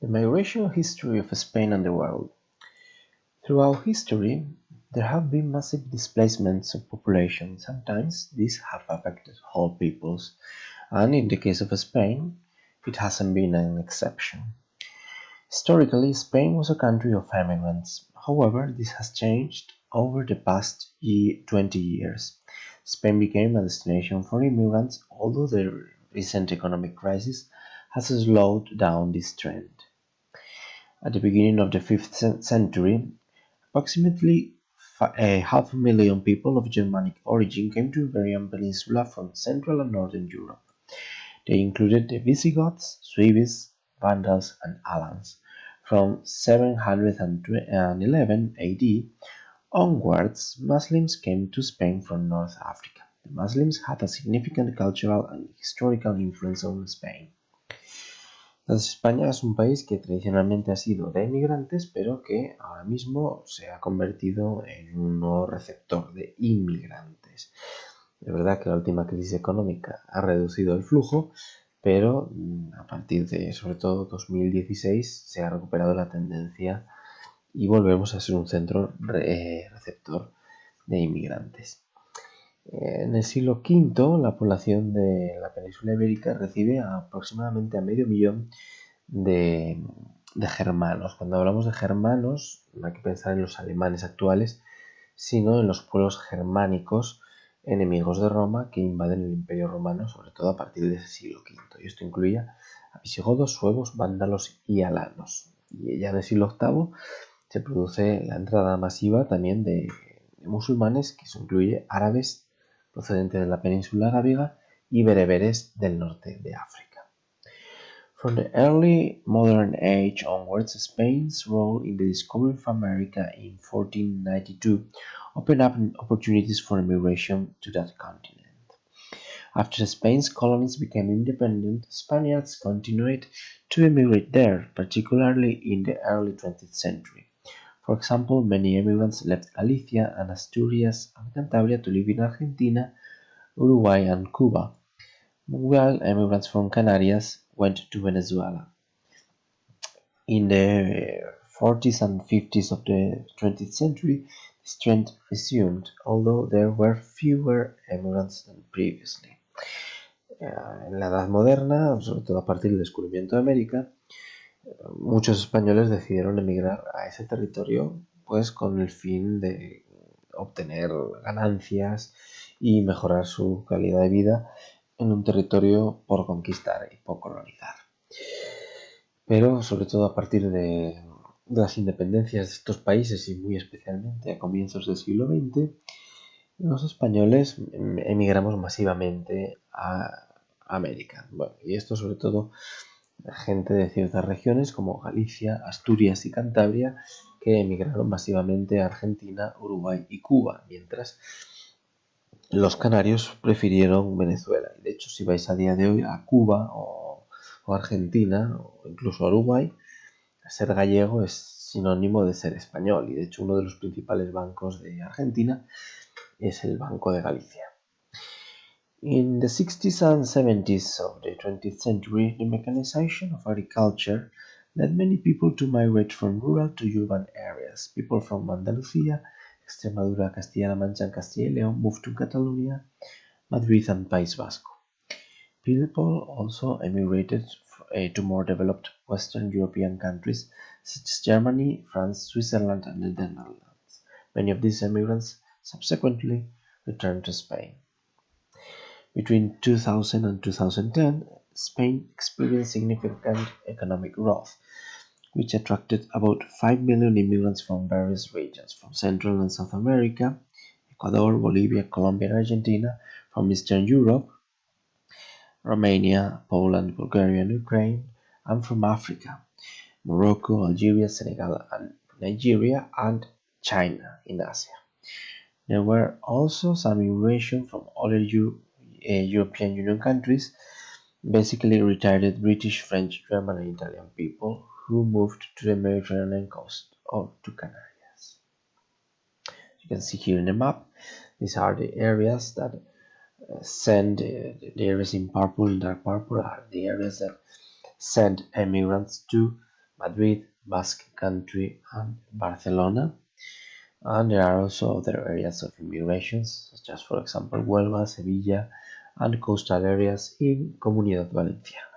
The migration history of Spain and the world. Throughout history, there have been massive displacements of population. Sometimes these have affected whole peoples, and in the case of Spain, it hasn't been an exception. Historically, Spain was a country of immigrants. However, this has changed over the past 20 years. Spain became a destination for immigrants, although the recent economic crisis has slowed down this trend. At the beginning of the 5th century, approximately half a million people of Germanic origin came to the Iberian Peninsula from Central and Northern Europe. They included the Visigoths, Sueves, Vandals, and Alans. From 711 AD onwards, Muslims came to Spain from North Africa. The Muslims had a significant cultural and historical influence on Spain. Entonces, España es un país que tradicionalmente ha sido de inmigrantes, pero que ahora mismo se ha convertido en un nuevo receptor de inmigrantes. Es verdad que la última crisis económica ha reducido el flujo, pero a partir de sobre todo 2016 se ha recuperado la tendencia y volvemos a ser un centro receptor de inmigrantes. En el siglo V, la población de la península ibérica recibe aproximadamente a medio millón de germanos. Cuando hablamos de germanos, no hay que pensar en los alemanes actuales, sino en los pueblos germánicos enemigos de Roma que invaden el Imperio Romano, sobre todo a partir de ese siglo V. Y esto incluía a visigodos, suevos, vándalos y alanos. Y ya en el siglo VIII se produce la entrada masiva también de musulmanes, que eso incluye árabes procedentes de la península arábiga y bereberes del norte de África. From the early modern age onwards, Spain's role in the discovery of America in 1492 opened up opportunities for immigration to that continent. After Spain's colonies became independent, Spaniards continued to immigrate there, particularly in the early 20th century. For example, many immigrants left Galicia and Asturias and Cantabria to live in Argentina, Uruguay, and Cuba, while immigrants from Canarias went to Venezuela. In the 40s and 50s of the 20th century, this trend resumed, although there were fewer immigrants than previously. En la Edad Moderna, sobre todo a partir del descubrimiento de América, muchos españoles decidieron emigrar a ese territorio pues con el fin de obtener ganancias y mejorar su calidad de vida en un territorio por conquistar y por colonizar. Pero sobre todo a partir de las independencias de estos países y muy especialmente a comienzos del siglo XX, los españoles emigramos masivamente a América. Bueno, y esto sobre todo gente de ciertas regiones como Galicia, Asturias y Cantabria que emigraron masivamente a Argentina, Uruguay y Cuba, mientras los canarios prefirieron Venezuela. De hecho, si vais a día de hoy a Cuba o Argentina o incluso a Uruguay, ser gallego es sinónimo de ser español y de hecho uno de los principales bancos de Argentina es el Banco de Galicia. In the 60s and 70s of the 20th century, the mechanization of agriculture led many people to migrate from rural to urban areas. People from Andalucía, Extremadura, Castilla-La Mancha, and Castilla y León moved to Catalonia, Madrid, and País Vasco. People also emigrated to more developed Western European countries such as Germany, France, Switzerland, and the Netherlands. Many of these immigrants subsequently returned to Spain. Between 2000 and 2010, Spain experienced significant economic growth, which attracted about 5 million immigrants from various regions, from Central and South America, Ecuador, Bolivia, Colombia, and Argentina, from Eastern Europe, Romania, Poland, Bulgaria, and Ukraine, and from Africa, Morocco, Algeria, Senegal, and Nigeria, and China in Asia. There were also some immigration from other European Union countries, basically retired British, French, German, and Italian people who moved to the Mediterranean coast or to Canarias. You can see here in the map, these are the areas that send, the areas in purple, in dark purple, are the areas that send immigrants to Madrid, Basque Country, and Barcelona. And there are also other areas of immigration, such as, for example, Huelva, Sevilla, and coastal areas in Comunidad Valencia.